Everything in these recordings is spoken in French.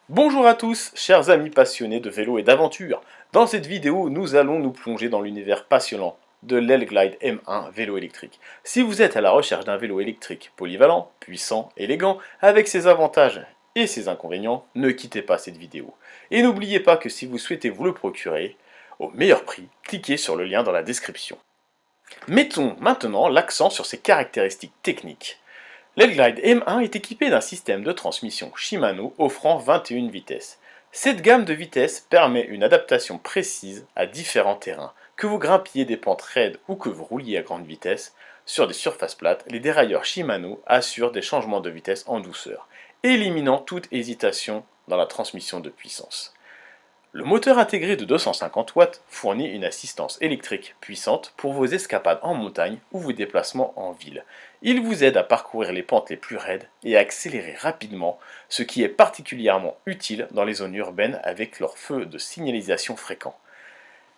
Bonjour à tous, chers amis passionnés de vélo et d'aventure. Dans cette vidéo, nous allons nous plonger dans l'univers passionnant de l'L-Glide M1 vélo électrique. Si vous êtes à la recherche d'un vélo électrique polyvalent, puissant, élégant, avec ses avantages et ses inconvénients, ne quittez pas cette vidéo. Et n'oubliez pas que si vous souhaitez vous le procurer, au meilleur prix, cliquez sur le lien dans la description. Mettons maintenant l'accent sur ses caractéristiques techniques. L'L-Glide M1 est équipé d'un système de transmission Shimano offrant 21 vitesses. Cette gamme de vitesses permet une adaptation précise à différents terrains. Que vous grimpiez des pentes raides ou que vous rouliez à grande vitesse, sur des surfaces plates, les dérailleurs Shimano assurent des changements de vitesse en douceur, éliminant toute hésitation dans la transmission de puissance. Le moteur intégré de 250 watts fournit une assistance électrique puissante pour vos escapades en montagne ou vos déplacements en ville. Il vous aide à parcourir les pentes les plus raides et à accélérer rapidement, ce qui est particulièrement utile dans les zones urbaines avec leurs feux de signalisation fréquents.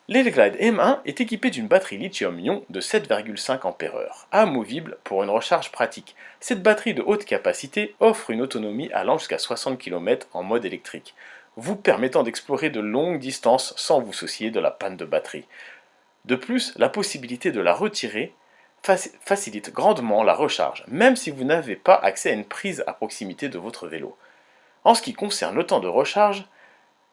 L'L-Glide M1 est équipé d'une batterie lithium-ion de 7,5 Ah, amovible pour une recharge pratique. Cette batterie de haute capacité offre une autonomie allant jusqu'à 60 km en mode électrique, vous permettant d'explorer de longues distances sans vous soucier de la panne de batterie. De plus, la possibilité de la retirer facilite grandement la recharge, même si vous n'avez pas accès à une prise à proximité de votre vélo. En ce qui concerne le temps de recharge,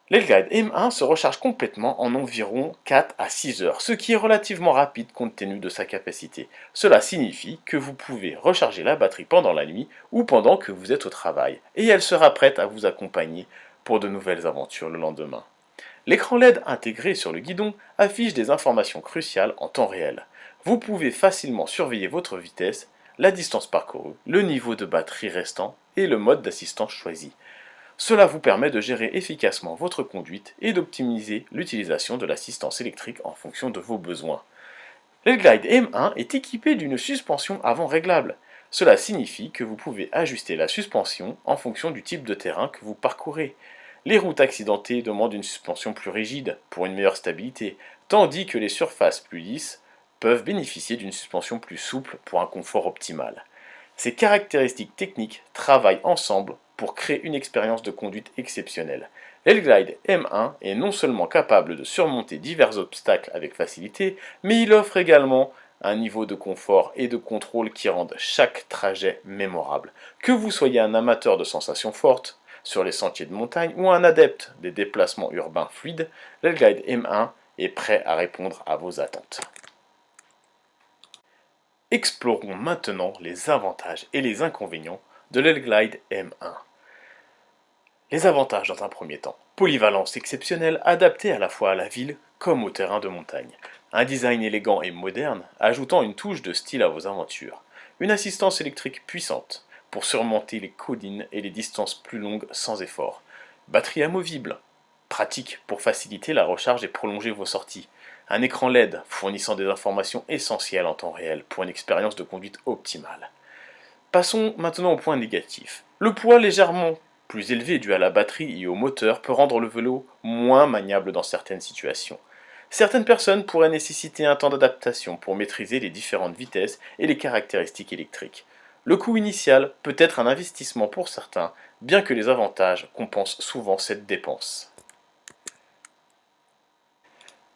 l'L-Glide M1 se recharge complètement en environ 4 à 6 heures, ce qui est relativement rapide compte tenu de sa capacité. Cela signifie que vous pouvez recharger la batterie pendant la nuit ou pendant que vous êtes au travail, et elle sera prête à vous accompagner pour de nouvelles aventures le lendemain. L'écran LED intégré sur le guidon affiche des informations cruciales en temps réel. Vous pouvez facilement surveiller votre vitesse, la distance parcourue, le niveau de batterie restant et le mode d'assistance choisi. Cela vous permet de gérer efficacement votre conduite et d'optimiser l'utilisation de l'assistance électrique en fonction de vos besoins. L'L-Glide M1 est équipé d'une suspension avant réglable. Cela signifie que vous pouvez ajuster la suspension en fonction du type de terrain que vous parcourez. Les routes accidentées demandent une suspension plus rigide pour une meilleure stabilité, tandis que les surfaces plus lisses peuvent bénéficier d'une suspension plus souple pour un confort optimal. Ces caractéristiques techniques travaillent ensemble pour créer une expérience de conduite exceptionnelle. L'L-Glide M1 est non seulement capable de surmonter divers obstacles avec facilité, mais il offre également un niveau de confort et de contrôle qui rendent chaque trajet mémorable. Que vous soyez un amateur de sensations fortes sur les sentiers de montagne ou un adepte des déplacements urbains fluides, l'L-Glide M1 est prêt à répondre à vos attentes. Explorons maintenant les avantages et les inconvénients de l'L-Glide M1. Les avantages dans un premier temps. Polyvalence exceptionnelle, adaptée à la fois à la ville comme au terrain de montagne. Un design élégant et moderne, ajoutant une touche de style à vos aventures. Une assistance électrique puissante, pour surmonter les collines et les distances plus longues sans effort. Batterie amovible, pratique pour faciliter la recharge et prolonger vos sorties. Un écran LED fournissant des informations essentielles en temps réel pour une expérience de conduite optimale. Passons maintenant au point négatif. Le poids légèrement plus élevé dû à la batterie et au moteur peut rendre le vélo moins maniable dans certaines situations. Certaines personnes pourraient nécessiter un temps d'adaptation pour maîtriser les différentes vitesses et les caractéristiques électriques. Le coût initial peut être un investissement pour certains, bien que les avantages compensent souvent cette dépense.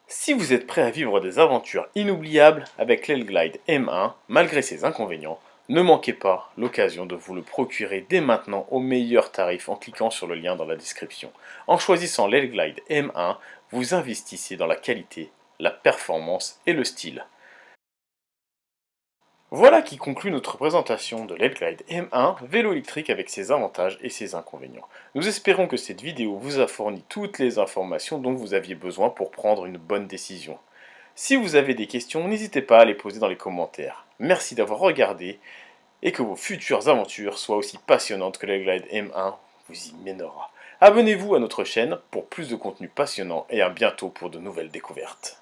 Si vous êtes prêt à vivre des aventures inoubliables avec l'L-Glide M1, malgré ses inconvénients, ne manquez pas l'occasion de vous le procurer dès maintenant au meilleur tarif en cliquant sur le lien dans la description. En choisissant l'L-Glide M1, vous investissez dans la qualité, la performance et le style. Voilà qui conclut notre présentation de l'L-Glide M1, vélo électrique avec ses avantages et ses inconvénients. Nous espérons que cette vidéo vous a fourni toutes les informations dont vous aviez besoin pour prendre une bonne décision. Si vous avez des questions, n'hésitez pas à les poser dans les commentaires. Merci d'avoir regardé et que vos futures aventures soient aussi passionnantes que l'L-Glide M1 vous y mènera. Abonnez-vous à notre chaîne pour plus de contenu passionnant et à bientôt pour de nouvelles découvertes.